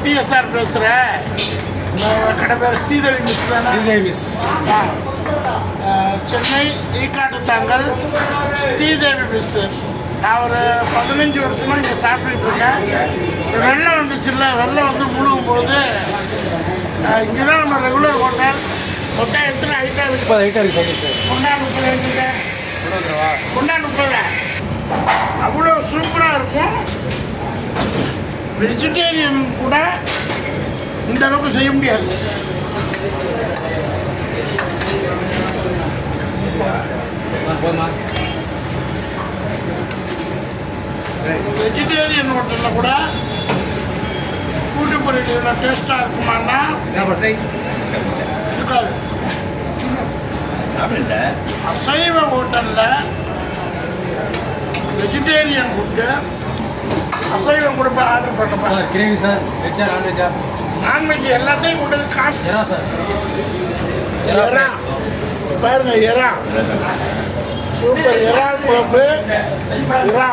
TSR பேசுகிறேன். கடை பேர் ஸ்ரீதேவி மிஸ் தானே? ஸ்ரீதேவி மிஸ். சென்னை ஈக்காட்டு தாங்கல் ஸ்ரீதேவி மிஸ். நான் ஒரு 15 வருஷமாக இங்கே சாப்பிட்டுட்டு இருக்கேன். வெள்ளம் வந்துச்சுல்ல, வெள்ளம் வந்து முழுகும் போது இங்கே தான் நம்ம ரெகுலர் ஹோட்டல். மொத்தம் எத்தனை ஐட்டம் இருக்குது? 30 ஐட்டம் இருக்குது சார். கொண்டா 30 இருக்குங்க. கொண்டா 30. அவ்வளோ சூப்பராக இருக்கும். வெஜிடேரியன் கூட இந்த அளவுக்கு செய்ய முடியாது. வெஜிடேரியன் ஹோட்டலில் கூட கூட்டு பொரியல் டேஸ்ட்டாக இருக்குமான்னா இருக்காது. அசைவ ஹோட்டலில் வெஜிடேரியன் ஃபுட்டு அசைவம் கூட போய் ஆர்டர் பண்ண சார். Gravy sir. வெஜ்ஜா நான்வெஜ்ஜா? நான்வெஜ் எல்லாத்தையும் கொண்டு எறா சார். எறா பாருங்க, எறா சூப்பர். எறா குழம்பு, எறா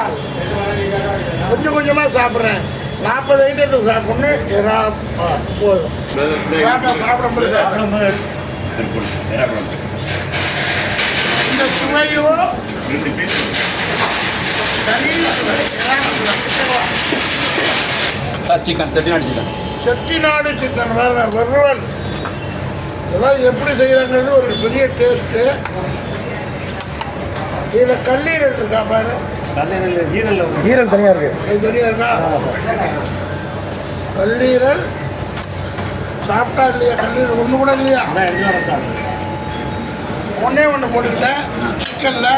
கொஞ்சம் கொஞ்சமாக சாப்பிட்றேன். 40 ஐட்டத்தை சாப்பிட்ணும். எறா போதும். சாப்பிட முடியாது. இந்த சுவையோ தனி சுவை. Sir chicken Chettinad chicken. Chettinad chicken வேறு வறுவல் இதெல்லாம் எப்படி செய்கிறாங்கிறது ஒரு பெரிய டேஸ்ட்டு. இதில் கல்லீரல் இருக்கா பாரு. ஈரல் தனியாக இருக்குது. இது தனியாக இருக்கா? கல்லீரல் சாப்பிட்டா இல்லையா? கல்லீரல் ஒன்று கூட இல்லையா? ஒன்றே ஒன்று போட்டுக்கிட்டேன் சிக்கனில்.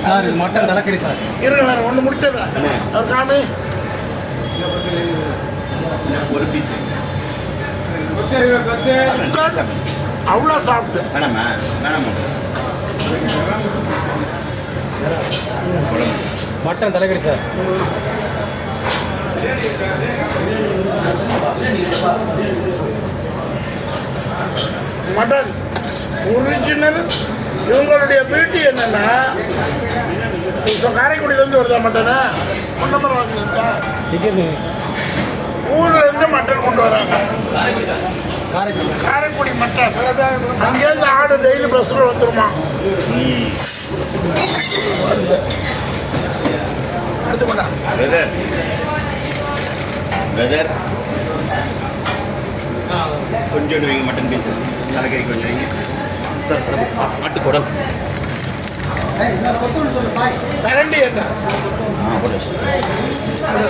சார் இது மட்டன் தலைக்கறி சார். இருங்க வேறு ஒன்று முடிச்சிடுறேன். அவர் காமி ஒரு பீஸ் அவ்வளோ சாப்பிட்டு வேணாமா? வேணாமா? மட்டன் தலைக்கறி சார். Mutton original. இவங்களுடைய பியூட்டி என்னென்னா, காரைக்குடியிலேருந்து வருதா மட்டனை? பொன்னமரவாதிலேருந்தா? ஊரில் இருந்து மட்டன் கொண்டு வராங்க. காரைக்குடி மட்டன். அங்கேருந்து ஆடு டெய்லி பஸ்ஸில் வந்துருமா? அடுத்து பண்ணா பிரதர் கொஞ்சம் வைங்க. மட்டன் பீஸ் தலைக்கறி கொஞ்சம் வைங்க. ஆட்டுக்குடல். கரண்டி என்ன?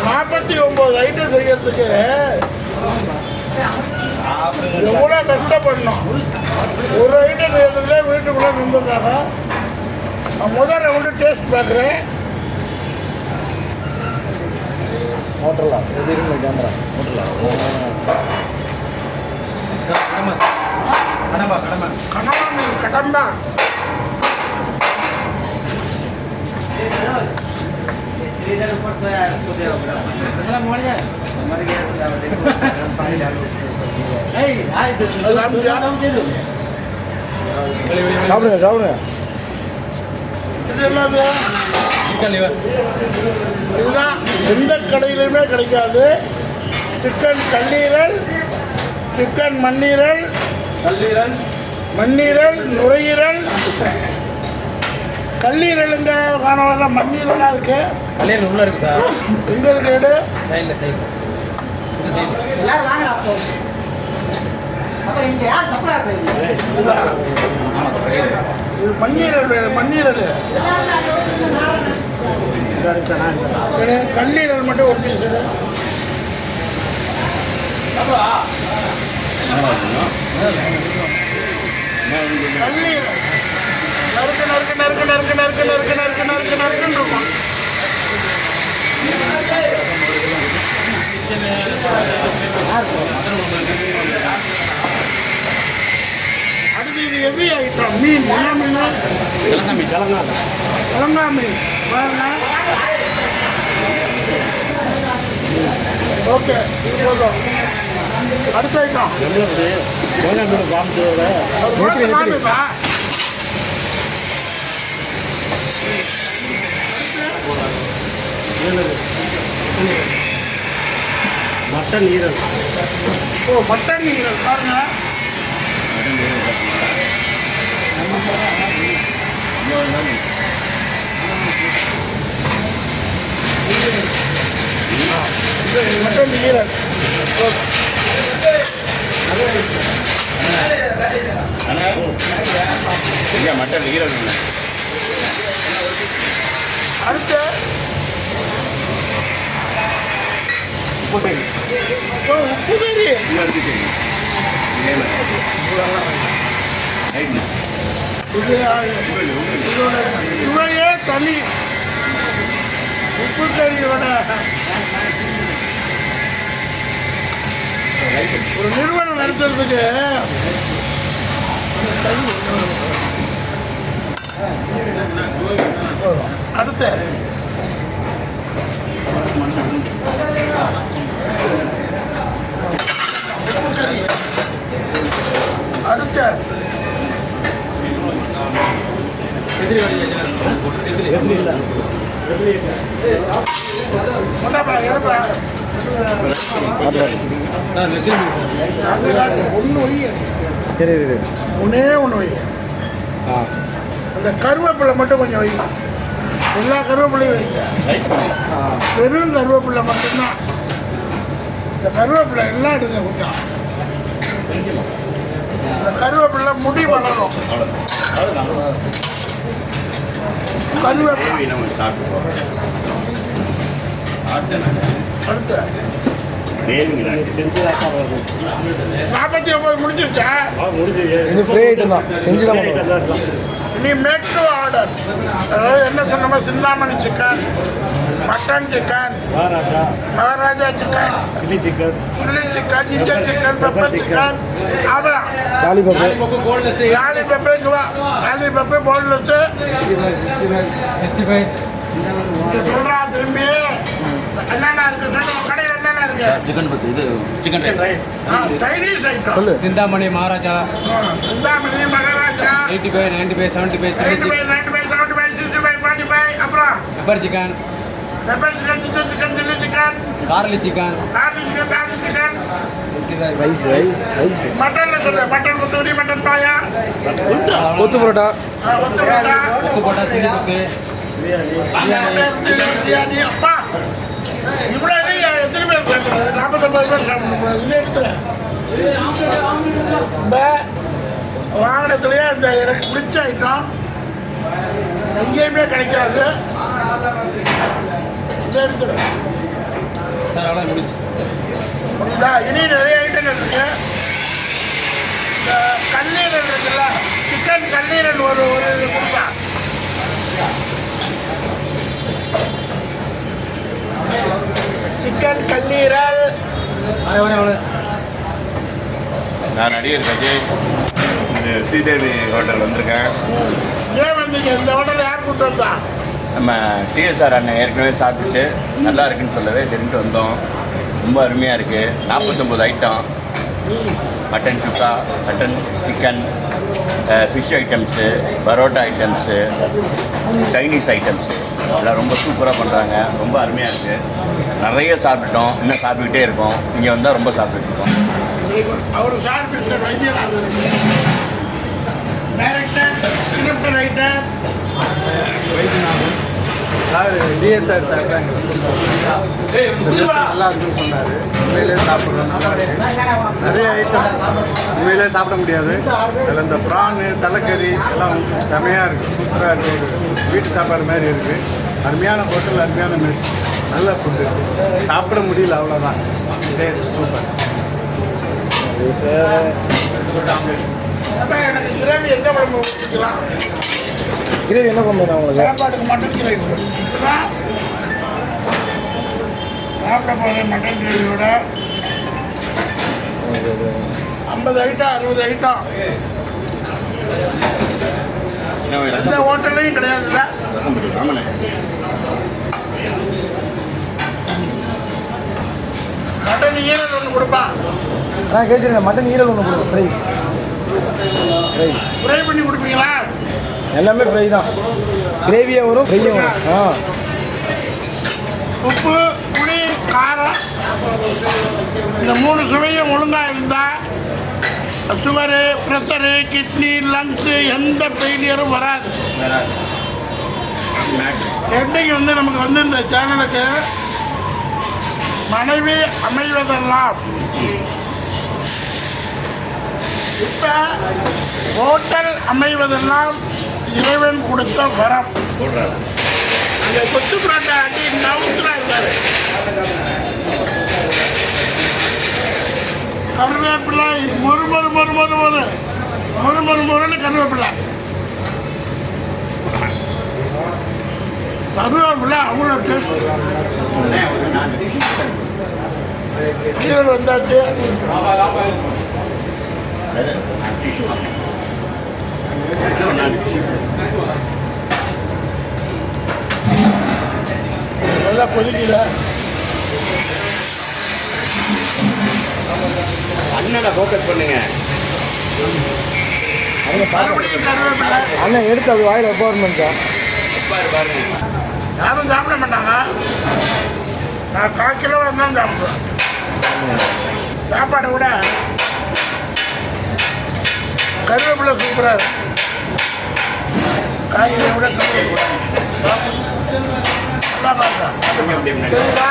49 ஐட்டம் செய்யறதுக்கு எவ்வளோ கஷ்டப்படணும். ஒரு ஐட்டம் செய்யறதுக்குள்ளே வீட்டுக்குள்ளே நின்றுருக்காங்க. நான் முதல் ரவுண்டு டேஸ்ட் பார்க்குறேன். ஹோட்டலா? கேமரா ஹோட்டலா? சார் கடம்பா சார். கடம்பா கடம்பா கனவா மீன் கடம்பா. சாப்பிடுங்க சாப்பிடுங்க. இது என்னது? Chicken liver. இதுதான் எந்த கடையிலுமே கிடைக்காது. சிக்கன் கல்லீரல், சிக்கன் மண்ணீரல், மண்ணீரல், நுரையீரல். கல்லீரலுங்க காணவெல்லாம் மண்ணீரலாக இருக்கு. கல்லீரல் உள்ள இருக்கு சார். எங்கே இருக்கு? எடு சைடில் சைடில். இது மண்ணீரல் வேணும். மண்ணீரல் கல்லீரல் மட்டும் ஒரு பீஸ். கல்லீரல் நறுக்கு நறுக்கு நறுக்கு நறுக்கு நறுக்கு நறுக்கு நறுக்கு நறுக்கு நறுக்குன்னு இருக்கும். அடுத்து இது ஹெவி ஐட்டம். மீன் என்ன மீன்? கிழங்கா மீன் பாருங்க. ஓகே, இது போதும். அடுத்த ஐட்டம் காமிப்பா. மட்டன் மட்டன் ஈரல். ஓ மட்டன் ஈரல் பாருங்க. மட்டன் ஈரல் மட்டன் ஈரல். அடுத்து உப்பு கறி. இதோட சுவையே தனி. உப்பு கறியோட ஒரு நிறுவனம் நடத்துறதுக்கு அடுத்து உப்பு கறி. அடுத்து கொண்டாப்பா எடுப்பா. Sir vegetable sir. ஒன்று வை. தெரியுது. ஒன்றே ஒன்று வை. அந்த கருவேப்பிலை மட்டும் கொஞ்சம் வை. எல்லா கருவேப்பிலையும் வைங்க. வெறும் கருவேப்பிலை மட்டும்தான். இந்த கருவேப்பிலை எல்லாம் எடுங்க கொஞ்சம். இந்த கருவேப்பிலை முடி வளரும். கருவேப்பிலை அடுத்து 49 முடிஞ்சிருச்சா? இது ஃப்ரீ ஐட்டம் தான். செஞ்சு தான் இனி மேக் டு ஆர்டர். அதாவது என்ன சொன்னோமோ Chintamani chicken, mutton chicken, Maharaja chicken, chilli chicken, ginger chicken, pepper chicken, அப்புறம் லாலிபப்பு போன்லெஸ், சொல்றா திரும்பி என்னென்ன இருக்கு சொல்லுங்க. கடையில் என்னென்ன இருக்கு? சிக்கன் பத்து இது chicken rice. Chinese item. Chintamani Maharaja, Chintamani Maharaja 85, 95, 75, 95, 95, 75, 65, 45. அப்புறம் pepper chicken, pepper chicken, ginger chicken, chilli chicken, garlic chicken, garlic chicken, rice. மட்டன்ல சொல்லு. மட்டன் கொத்தூரி, மட்டன் பாயா, கொத்து பரோட்டா, கொத்து பரோட்டா, கொத்து போட்டா, சில்லி கொத்து, பிரியாணி. அப்பா இவ்வளோ எத்தனை பேர் சாப்பிட்றது? 49 பேர் சாப்பிடணும். இதே எடுத்துறேன். இப்போ வாகனத்துலேயே இந்த எனக்கு பிடிச்ச ஐட்டம் எங்கேயுமே கிடைக்காது. இதை எடுத்துறேன் சார். அவ்வளோ முடிச்சு. புரியுதா? இனி நிறைய ஐட்டங்கள் இருக்கு. இந்த கல்லீரல் இருக்குல்ல, சிக்கன் கல்லீரல் ஒரு இது கொடுப்பா. சிக்கன் கல்லீரல். நான் நடிகர் கஜேஷ். இது ஸ்ரீதேவி ஹோட்டல் வந்திருக்கேன். ஏன் வந்தீங்க? இந்த ஹோட்டல் யார் கூட்டு வந்தா? நம்ம டிஎஸ்ஆர் அண்ணன் ஏற்கனவே சாப்பிட்டுட்டு நல்லா இருக்குன்னு சொல்லவே தெரிஞ்சுட்டு வந்தோம். ரொம்ப அருமையாக இருக்குது. 49 ஐட்டம். மட்டன் சுக்கா, mutton chicken, fish items, parotta items, Chinese items எல்லாம் ரொம்ப சூப்பராக பண்ணுறாங்க. ரொம்ப அருமையாக இருக்குது. நிறைய சாப்பிட்டுட்டோம். இன்னும் சாப்பிட்டுக்கிட்டே இருக்கோம். இங்கே வந்தால் ரொம்ப சாப்பிட்டுட்டு இருக்கோம். அவர் sir mister Vaithyanathan, director, script writer Vaithyanathan sir. DSR sir தான் இந்த ட்ரெஸ் நல்லா இருக்குன்னு சொன்னார். உண்மையிலே சாப்பிட்றோம், நல்லா இருக்கு. நிறைய ஐட்டம் உண்மையிலே சாப்பிட முடியாது. அதில் இந்த ப்ரானு, தலைக்கறி எல்லாம் செமையாக இருக்குது. சூப்பராக இருக்குது. ஒரு வீட்டு சாப்பாடு மாதிரி இருக்குது. அருமையான ஹோட்டல், அருமையான மெஸ், நல்ல ஃபுட்டு. சாப்பிட முடியல, அவ்வளோதான். Taste super. எனக்கு கிரேவி எந்த குழம்பு ஊற்றிக்கலாம்? கிரேவி என்ன பண்ணுறேன் உங்களுக்கு? சாப்பாட்டுக்கு மட்டன் கிரேவி இப்போதான் சாப்பிட போகிறேன். மட்டன் கிரேவியோட 50 ஐட்டம், 60 ஐட்டம். எந்த ஹோட்டல்லையும் கிடையாதுல்ல. ஆமாண்ணே. மட்டன் ஈரல் ஒன்று கொடுப்பான். கேட்குறேன். மட்டன் ஈரல் ஒன்று கொடுங்க. ஃப்ரை ஃப்ரை பண்ணி கொடுப்பீங்களா? எல்லாமே ஃப்ரை தான். கிரேவியாக வரும், ஃப்ரையும் வரும். உப்பு, புளி, காரம் இந்த 3 சுவையும் ஒழுங்காக இருந்தால் சுகரு, ப்ரெஷரு, கிட்னி, லங்ஸு எந்த ஃபெயிலியரும் வராது. இன்னைக்கு வந்து நமக்கு வந்து இந்த சேனலுக்கு மனைவி அமைவதெல்லாம் இப்போ ஹோட்டல் அமைவதெல்லாம் இறைவன் கொடுத்த வரம். அந்த கொத்து புரோட்டா அடி நவுத்துறா இருக்காரு. கருவேப்பிலை மொறுன்னு கருவேப்பிலை அவ்வளோ டேஸ்ட். கீரல் வந்தாச்சு. நல்லா கொதிக்கல. அண்ணனை ஃபோக்கஸ் பண்ணுங்க. மறுபடியும் கருவேப்பிலை. அண்ணன் எடுத்து அப்படி வாயில் வைப்பாருன்னு சார். பாருங்க, யாரும் சாப்பிட மாட்டாங்க. நான் 1/4 கிலோ தான் சாப்பிடுவேன். சாப்பாடை விட கருவேப்பிலை சூப்பராக இருக்கும். காய்கறியை விட கருவேப்பிலை நல்லா பார்த்தா தெரியுதா?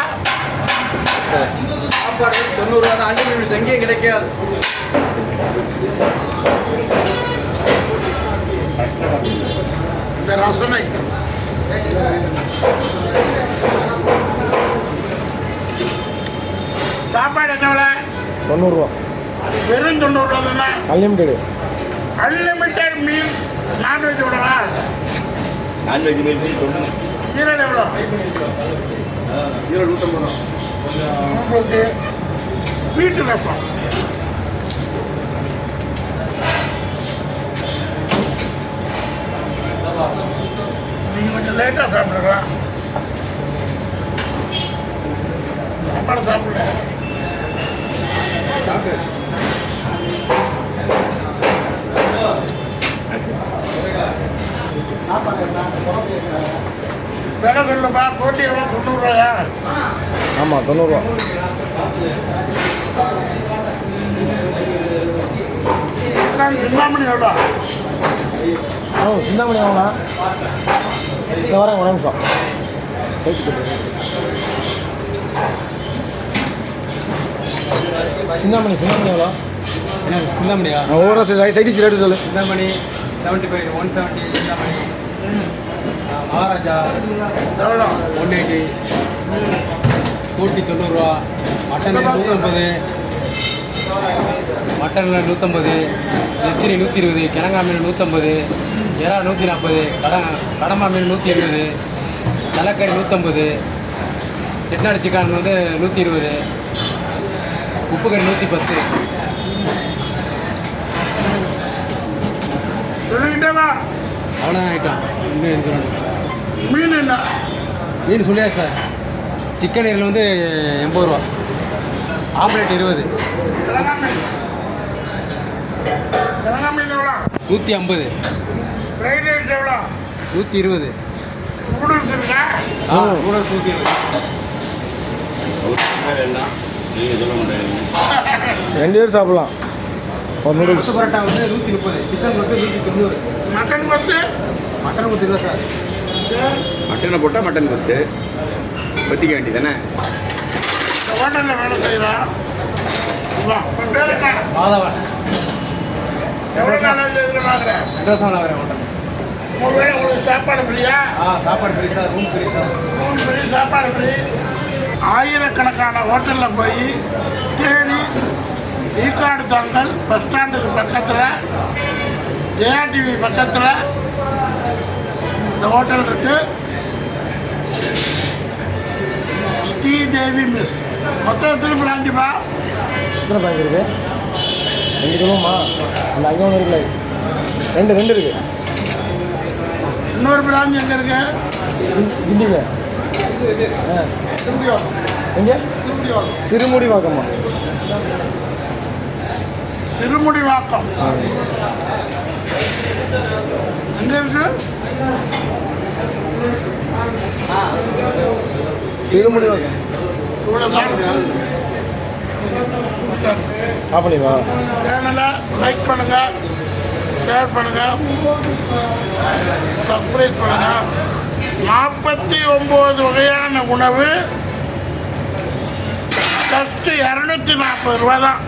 சாப்பாடு 90 ரூபா தான். அன்லிமிட்டட் எங்கேயும் கிடைக்காது. இந்த ரசனை சாப்பாடு என்ன விலை? 90 ரூபா. வெறும் 90 ரூபா தானே? அன்லிமிட்டடு. Unlimited meal. நான்வெஜ் விடவா? நான்வெஜ் மீல்ஸ் சொல்லுங்க. ஈரல் எவ்வளோ? 150 ரூபா. உங்களுக்கு வீட்டு ரசம் நீங்கள் கொஞ்சம் லேட்டாக சாப்பிடுறீங்களா? சாப்பாடு சாப்பிடல. விலை சொல்லுப்பா. போட்டி எவ்வளோ? 90 ரூபாயா? ஆமாம் 90 ரூபா. சிந்தாமணி எவ்வளோ? சிந்தாமணி ஆகலாம். இந்த வரேன் ஒரு நிமிஷம். சிந்தாமணி எவ்வளோ? என்ன சிந்தாமணியா? ஒவ்வொரு சைடிஷ் ரேட்டு சொல்லு. சிந்தாமணி 75, 170 சிந்தாமணி. மகாராஜா எவ்வளோ? 180, கூட்டி 90 ரூபா. மட்டன் 150, மட்டனில் 150, நெத்திரி 120, கிழங்கா மீன் 150, இறா 140, கடம்பா மீன் 120, தலைக்கறி 150, செட்டிநாடு சிக்கன் வந்து 120, உப்பு கறி 110. சொல்லிக்கிட்டே வா. அவ்வளோதான் ஐட்டம். இன்னும் சொல்லணும். மீன் என்ன? மீன் சொல்லியா சார்? சிக்கன் இதில் வந்து 80 ரூபா, ஆம்லேட் 20, கிழங்கா மீன் எவ்வளோ? 150, ஃப்ரைட் ரைஸ் எவ்வளோ? 120. நூடுல்ஸ் இருக்கா? நூடுல்ஸ் 120. எல்லாம் நீங்கள் சொல்ல மாட்டேங்க. 2 பேர் சாப்பிடலாம். ஒரு நூடுல்ஸ். கொத்து பரோட்டா வந்து 130, சிக்கன் கொத்து 190, மட்டன் கொத்து மட்டன் கொத்து இல்லை சார். மட்டனை போட்டால் மட்டன் கொத்து கொத்திக்க வேண்டியதானே. இந்த ஹோட்டலில் வேலை செய்கிறோம். வா, உன் பேர் என்ன? மாதவன். எவ்வளோ நாள் இதில் வாங்குறேன்? 2 வருஷம் வாங்குறேன் ஹோட்டல். ஒருவேளை உங்களுக்கு சாப்பாடு ஃப்ரீயா? சாப்பாடு free sir, room free sir. Room free, சாப்பாடு ஃப்ரீ. ஆயிரக்கணக்கான ஹோட்டலில் போய் தேடி ஈக்காடு தாங்கல் பஸ் ஸ்டாண்டுக்கு பக்கத்தில், ஜெயாடிவி பக்கத்தில் இந்த ஹோட்டல் இருக்குது. ஸ்ரீதேவி மெஸ். மொத்தம் எத்தனை பிராண்டிப்பா? எத்தனை பேங்க் இருக்குது? 2 சொல்லுவோமா? அந்த அங்கே ஒன்று இருக்குல்ல, 2 இருக்குது. இன்னொரு பிராஞ்ச் எங்கே இருக்கு? கிண்டிங்க. எங்கே? திருமுடிவாக்கம்மா. திருமுடிவாக்கம் எங்கே இருக்கு? திருமுடிவாக்கம். இவ்வளோ சாப்பிட்டு ஆஃப் பண்ணிவா சேனலை லைக் பண்ணுங்கள், ஷேர் பண்ணுங்கள், சப்ஸ்கிரைப் பண்ணுங்கள். 49 வகையான உணவு ஜஸ்ட்டு 240 ரூபா தான்.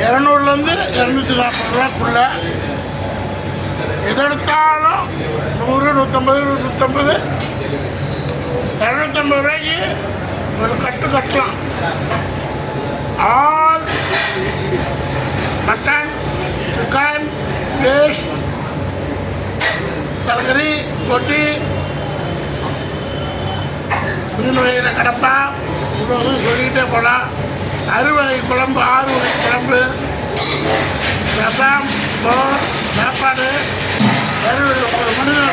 200லேருந்து 240 ரூபாக்குள்ள எதெடுத்தாலும் 100, 150, 150, 250 ரூபாய்க்கு ஒரு கட்டு கட்டலாம். ஆல் மட்டன், சிக்கன், ஃபிஷ், தலைக்கறி, கொட்டி, மீன் வகையில் கடப்பா, இவ்வளோ சொல்லிக்கிட்டே போகலாம். 6 வகை குழம்பு, 6 வகை குழம்பு, ரசம், மோர், சாப்பாடு, ஒரு மனிதனை